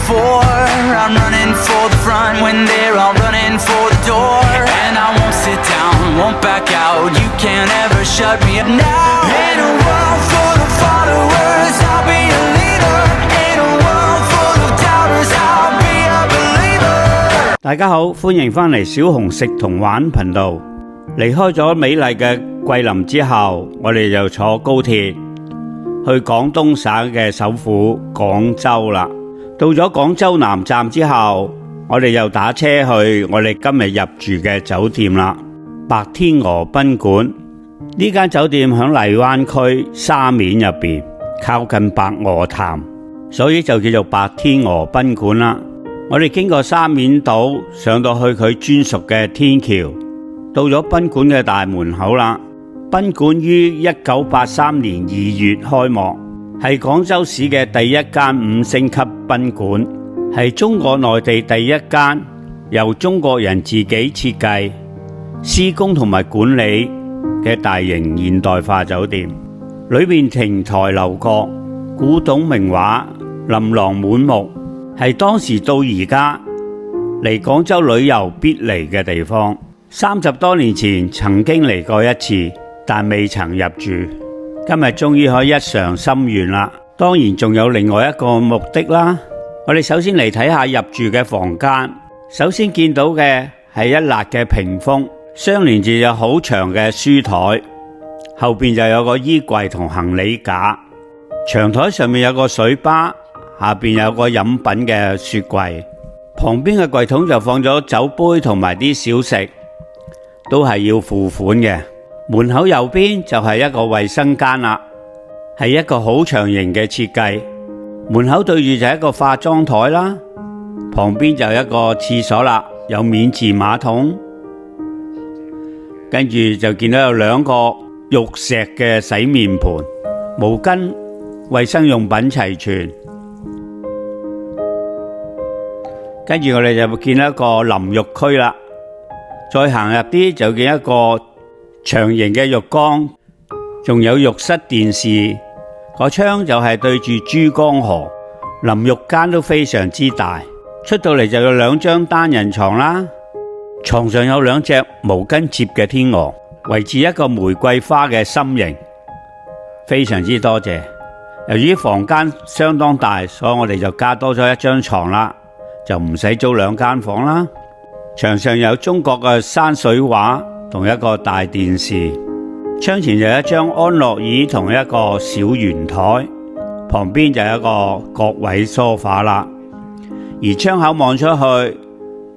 before. I'm running for the front when they're all running for the door. And I won't sit down, won't back out. You can't ever shut me up now. In a world full of followers, I'll be a leader. In a world full of doubters, I'll be a believer. 大家好，歡迎返嚟小熊食同玩頻道。離開咗美麗嘅桂林之後，我哋就坐高鐵去廣東省嘅首府廣州啦。到咗廣州南站之後，我哋又打車去我哋今日入住嘅酒店啦。白天鵝賓館呢間酒店響荔灣區沙面入邊，靠近白鵝潭，所以就叫做白天鵝賓館啦。我哋經過沙面島上到去佢專屬嘅天橋，到咗賓館嘅大門口啦。賓館於1983年2月開幕，係廣州市嘅第一間5星級賓館，係中國內地第一間由中國人自己設計、施工同埋管理嘅大型現代化酒店。裏面亭台樓閣、古董名畫琳琅滿目，係當時到而家嚟廣州旅遊必嚟嘅地方。30多年前曾經嚟過一次，但未曾入住。今日終於可以一償心願啦。當然仲有另外一個目的啦。我哋首先嚟睇下入住嘅房間。首先見到嘅係一辣嘅屏風，相連住有好長嘅書台，後邊就有個衣櫃同行李架。長台上面有個水吧，下邊有個飲品嘅雪櫃，旁邊嘅櫃桶就放咗酒杯同埋啲小食，都係要付款嘅。門口右邊就係一個衛生間啦，係一個好長形嘅設計。門口對住就係一個化妝台啦，旁邊就有一個廁所啦，有免治馬桶。跟住就見到有2個玉石嘅洗面盤，毛巾、衛生用品齊全。跟住我哋就見到一個淋浴區啦，再行入啲就見一個長形嘅浴缸，仲有浴室電視，個窗就係對住珠江河。淋浴間都非常之大，出到嚟就有2張單人床啦，床上有2隻毛巾摺嘅天鵝，圍住一個玫瑰花嘅心形，非常之多謝。由於房間相當大，所以我哋就加多咗1張床啦，就唔使租2間房啦。牆上有中國嘅山水畫同一個大電視，窗前就有1張安樂椅同一個小圓台，旁邊就有一個角位梳化啦。而窗口望出去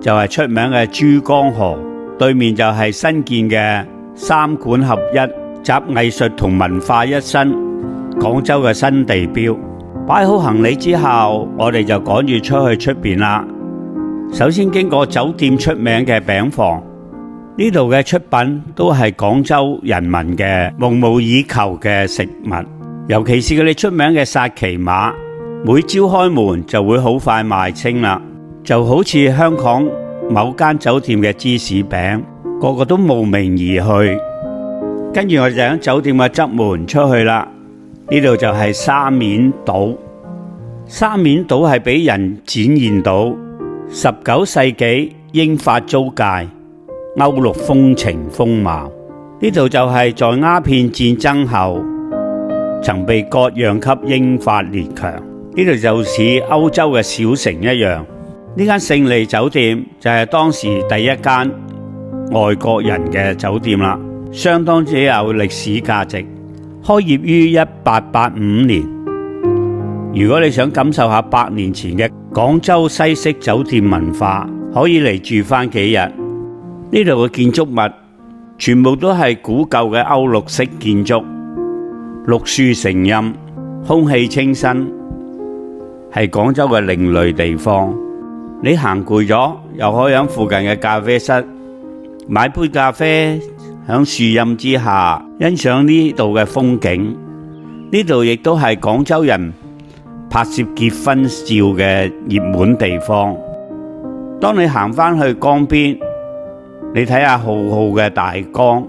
就係出名嘅珠江河，對面就係新建嘅3館合一、集藝術同文化一身廣州嘅新地標。擺好行李之後，我哋就趕住出去出邊啦。首先經過酒店出名嘅餅房，呢度嘅出品都係廣州人民嘅夢寐以求嘅食物，尤其是佢哋出名嘅薩琪瑪，每朝開門就會好快賣清啦，就好似香港某間酒店嘅芝士餅，個個都慕名而去。跟住我哋就喺酒店嘅側門出去啦，呢度就係沙面島。沙面島係俾人展現到19世紀英法租界歐陸風情風貌。呢度就係在鴉片戰爭後曾被割讓給英法列強，呢度就似歐洲嘅小城一樣。呢間勝利酒店就係當時第一間外國人嘅酒店啦，相當之有歷史價值。開業於1885年。如果你想感受下100年前嘅廣州西式酒店文化，可以嚟住返幾日。呢度嘅建築物全部都係古舊嘅歐陸式建築，綠樹成蔭，空氣清新，係廣州嘅另類地方。你行攰咗，又可以喺附近嘅咖啡室買杯咖啡，喺樹蔭之下欣賞呢度嘅風景。呢度亦都係廣州人拍攝結婚照嘅熱門地方。當你行返去江邊，你睇下浩浩嘅大江，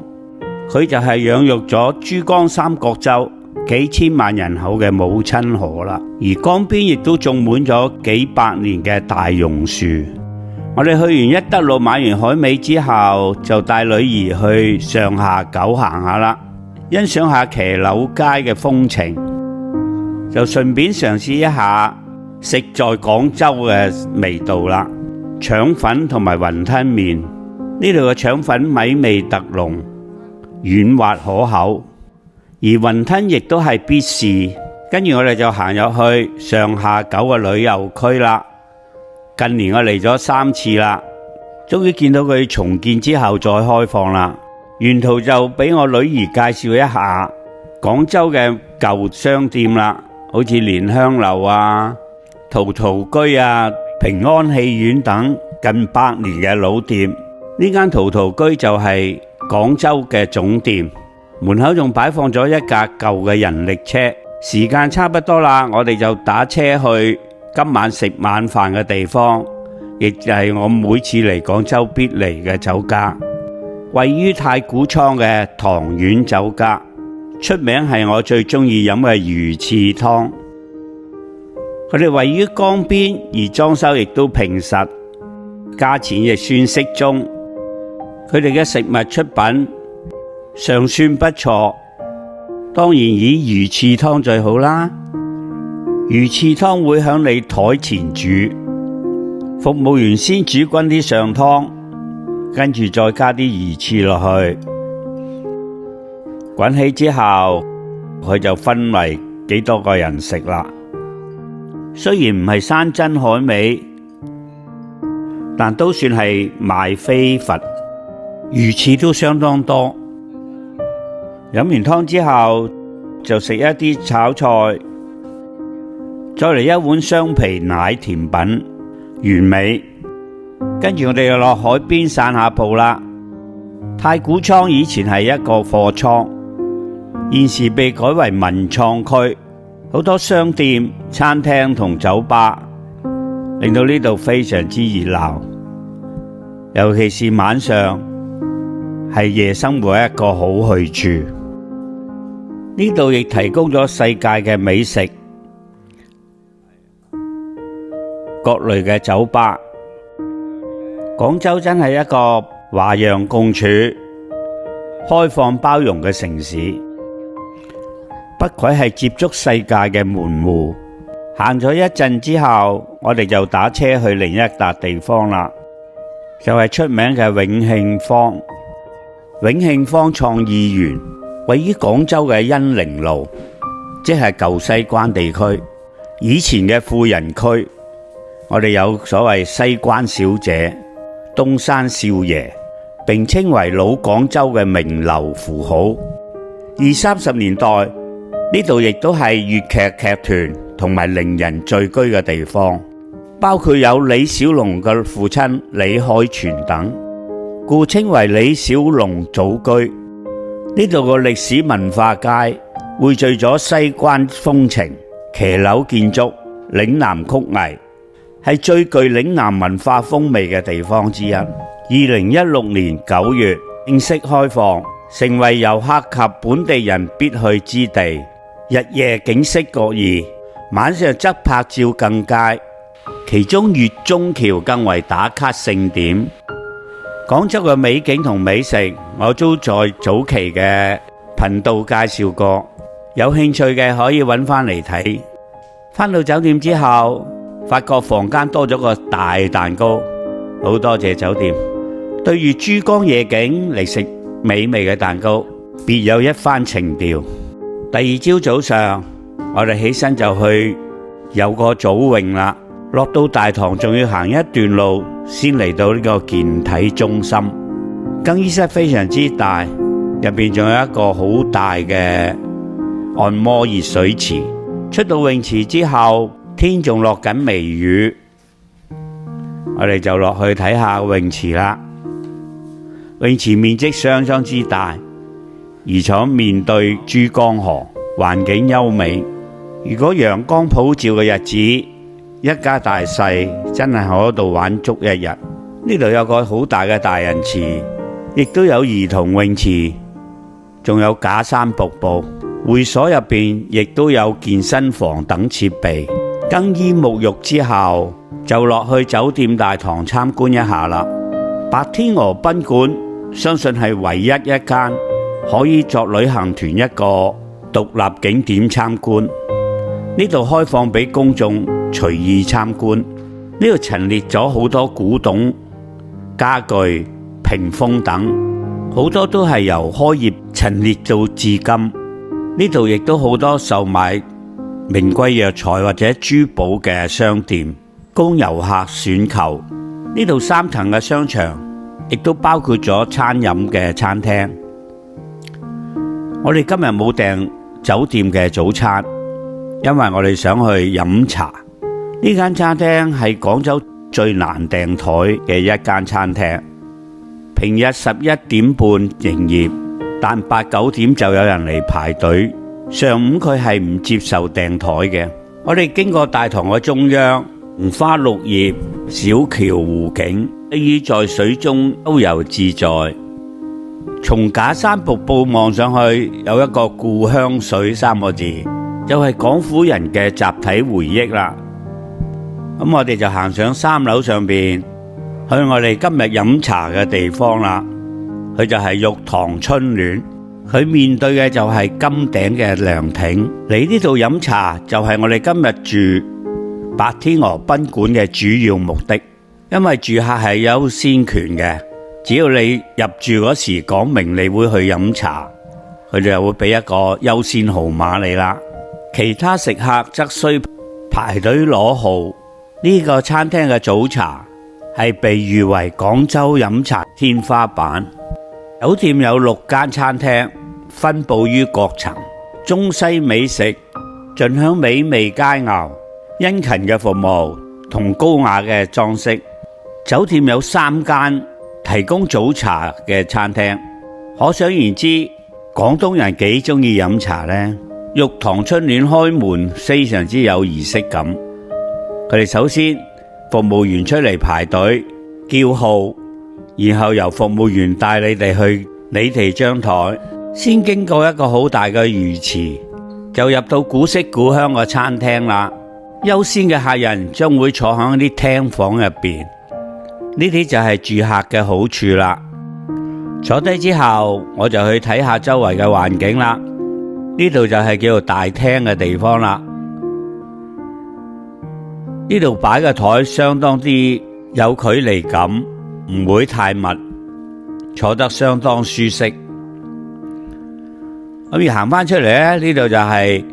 佢就係養育咗珠江三角洲幾千萬人口嘅母親河啦。而江邊亦都種滿咗幾百年嘅大榕樹。我哋去完一德路買完海味之後，就帶女兒去上下九行下啦，欣賞下騎樓街嘅風情，就順便嘗試一下食在廣州嘅味道啦。腸粉同埋雲吞麵，呢度嘅腸粉米味特濃，軟滑可口，而雲吞亦都係必試。跟住我哋就行入去上下九嘅旅遊區啦。近年我嚟咗3次啦，終於見到佢重建之後再開放啦。沿途就俾我女兒介紹一下廣州嘅舊商店啦，好似蓮香樓啊、陶陶居啊、平安戲院等近100年嘅老店。呢間陶陶居就係廣州嘅總店，門口仲擺放咗一架舊嘅人力車。時間差不多啦，我哋就打車去今晚食晚飯嘅地方，亦就係我每次嚟廣州必嚟嘅酒家，位於太古倉嘅唐苑酒家，出名係我最中意飲嘅魚翅湯。佢哋位於江邊，而裝修亦都平實，價錢亦算適中。佢哋嘅食物出品尚算不錯，當然以魚翅湯最好啦。魚翅湯會響你台前煮，服務員先煮滾啲上湯，跟住再加啲魚翅落去，滾起之後佢就分為幾多個人食啦。雖然唔係山珍海味，但都算係賣飛佛，魚翅都相當多。飲完湯之後就食一啲炒菜，再嚟一碗雙皮奶甜品，完美。跟住我哋就落海邊散下步啦。太古倉以前係一個貨倉，現時被改為文創區，好多商店、餐廳同酒吧，令到呢度非常之熱鬧。尤其是晚上，係夜生活一個好去處。呢度亦提供咗世界嘅美食，各類嘅酒吧。廣州真係一個華洋共處、開放包容嘅城市，不愧係接觸世界嘅門戶。行咗一陣之後，我哋就打車去另一笪地方啦，就係出名嘅永慶坊。永慶坊創意園位於廣州嘅恩寧路，即係舊西關地區，以前嘅富人區。我哋有所謂西關小姐、東山少爺，並稱為老廣州嘅名流符號。20-30年代呢度亦都係粵劇劇團同埋伶人聚居嘅地方，包括有李小龍嘅父親李海泉等，故稱為李小龍祖居。呢度個歷史文化街匯聚咗西關風情、騎樓建築、嶺南曲藝，係最具嶺南文化風味嘅地方之一。2016年9月正式開放，成為遊客及本地人必去之地。日夜景色各異，晚上則拍照更佳。其中月中橋更為打卡勝點。廣州嘅美景同美食，我都在早期嘅頻道介紹過，有興趣嘅可以揾返嚟睇。返到酒店之後，發覺房間多咗個大蛋糕，好多謝酒店。對住珠江夜景嚟食美味嘅蛋糕，別有一番情調。第二朝早上，我哋起身就去游個早泳啦。落到大堂仲要行一段路，先嚟到呢個健體中心。更衣室非常之大，入邊仲有一個好大嘅按摩熱水池。出到泳池之後，天仲落緊微雨，我哋就落去睇下泳池啦。泳池面積相當之大，而且面對珠江河，環境優美。如果陽光普照嘅日子，一家大細真係喺度玩足一日。呢度有個好大嘅大人池，亦都有兒童泳池，仲有假山瀑布。會所入邊亦都有健身房等設備。更衣沐浴之後，就落去酒店大堂參觀一下啦。白天鵝賓館相信係唯一一間可以作旅行團一個獨立景點參觀。呢度開放俾公眾隨意參觀。呢度陳列咗好多古董、家具、屏風等，好多都係由開業陳列到至今。呢度亦都好多售賣名貴藥材或者珠寶嘅商店，供遊客選購。呢度3層嘅商場亦都包括咗餐飲嘅餐廳。我哋今日冇訂酒店嘅早餐，因為我哋想去飲茶。呢間餐廳係廣州最難訂台嘅一間餐廳，平日11點半營業，但8、9點就有人嚟排隊。上午佢係唔接受訂台嘅。我哋經過大堂嘅中央，紅花綠葉、小橋湖景，可以在水中悠游自在。從假山瀑布望上去，有一個故鄉水3個字，就係廣府人嘅集體回憶啦。咁我哋就行上3樓上邊，去我哋今日飲茶嘅地方啦。佢就係玉堂春暖，佢面對嘅就係金頂嘅涼亭。嚟呢度飲茶就係我哋今日住白天鵝賓館嘅主要目的，因為住客係優先權嘅。只要你入住嗰時講明你會去飲茶，佢哋就會俾一個優先號碼你啦。其他食客則需排隊攞號。呢個餐廳嘅早茶係被譽為廣州飲茶天花板。酒店有6間餐廳，分布於各層，中西美食盡享美味佳肴，殷勤嘅服務同高雅嘅裝飾。酒店有3間提供早茶嘅餐廳，可想而知廣東人幾鍾意飲茶呢。玉堂春暖開門非常之有儀式感。佢哋首先服務員出嚟排隊叫號，然後由服務員帶你哋去你哋張台，先經過一個好大嘅魚池，就入到古色古香嘅餐廳啦。優先嘅客人將會坐喺啲廳房入邊，呢啲就係住客嘅好處啦。坐低之後，我就去睇下周圍嘅環境啦。呢度就係叫做大廳嘅地方啦。呢度擺嘅台相當之有距離感，唔會太密，坐得相當舒適。咁而行翻出嚟咧，呢度就係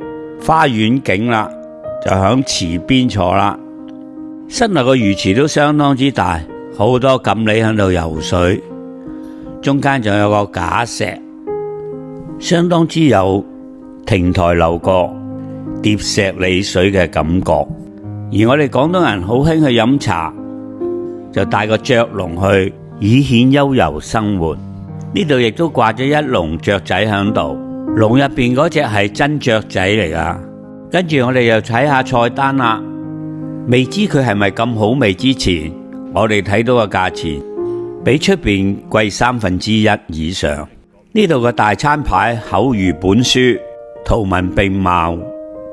花園景啦，就響池邊坐啦。室內個魚池都相當之大，好多錦鯉喺度游水，中間仲有個假石，相當之有亭台樓閣、疊石理水嘅感覺。而我哋廣東人好興去飲茶，就帶個雀籠去，以顯悠遊生活。呢度亦都掛咗一籠雀仔喺度，籠入邊嗰隻係真雀仔嚟噶。跟住我哋又睇下菜單啦，未知佢係咪咁好味之前，我哋睇到個價錢比出邊貴1/3以上。呢度嘅大餐牌口如本書，圖文並茂，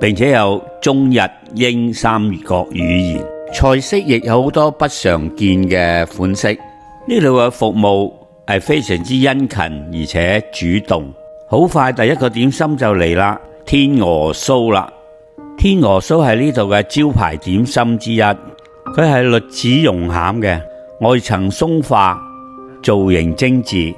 並且有中日英3國語言，菜式亦有好多不常見嘅款式。呢度嘅服務係非常之殷勤而且主動。好快第一個點心就嚟啦，天鵝酥啦。天鵝酥係呢度嘅招牌點心之一，佢係栗子蓉餡嘅，外層鬆化，造型精緻。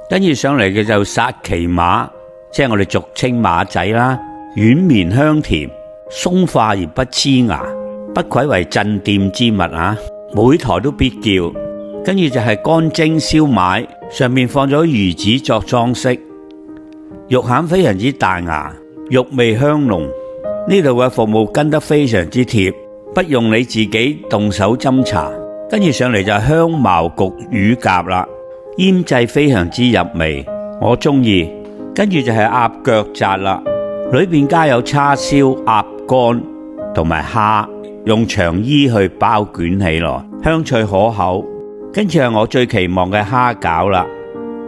跟住上嚟嘅就薩琪馬，即係我哋俗稱馬仔啦，軟綿香甜，鬆化而不黐牙，不愧為鎮店之物啊！每台都必叫。跟住就係乾蒸燒賣，上面放咗魚子作裝飾，肉餡非常之大牙，肉味香濃。呢度嘅服務跟得非常之貼，不用你自己動手斟茶。跟住上嚟就係香茅焗乳鴿啦，醃製非常之入味，我中意。跟住就係鴨腳扎啦，裏邊加有叉燒、鴨肝同埋蝦，用長衣去包捲起來，香脆可口。跟住係我最期望嘅蝦餃啦，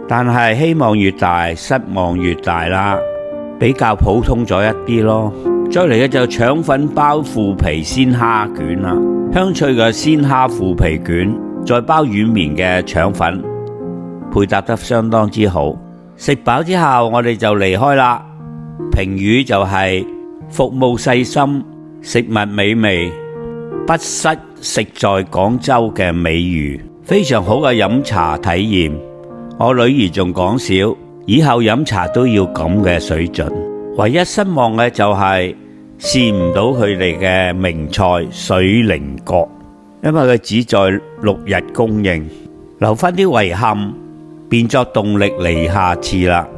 但係希望越大，失望越大啦。比較普通咗一啲咯。再嚟嘅就腸粉包腐皮鮮蝦卷啦，香脆嘅鮮蝦腐皮卷，再包軟綿嘅腸粉，配搭得相當之好。食飽之後，我哋就離開啦。評語就係服務細心，食物美味，不失食在廣州嘅美譽，非常好嘅飲茶體驗。我女兒仲講笑，以後飲茶都要咁嘅水準。唯一失望嘅就係試唔到佢哋嘅名菜水靈角，因為佢只在6日供應，留翻啲遺憾，變作動力嚟下次啦。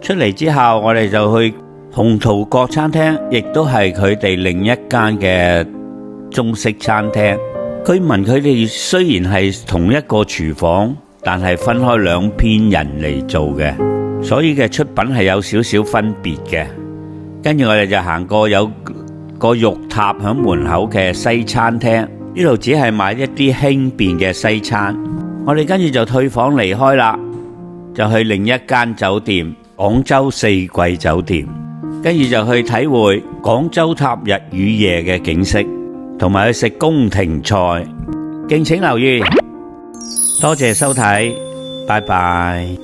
出嚟之後，我哋就去鴻圖閣餐廳，亦都係佢哋另一間嘅中式餐廳。據聞佢哋雖然係同一個廚房，但係分開2編人嚟做嘅，所以嘅出品係有少少分別嘅。跟住我哋就行過有個肉塔喺門口嘅西餐廳，呢度只係買一啲輕便嘅西餐。我哋跟住就退房離開啦，就去另一間酒店，廣州四季酒店，跟住就去體會廣州塔日與夜嘅景色，同埋去食宮廷菜。敬請留意，多謝收睇，拜拜。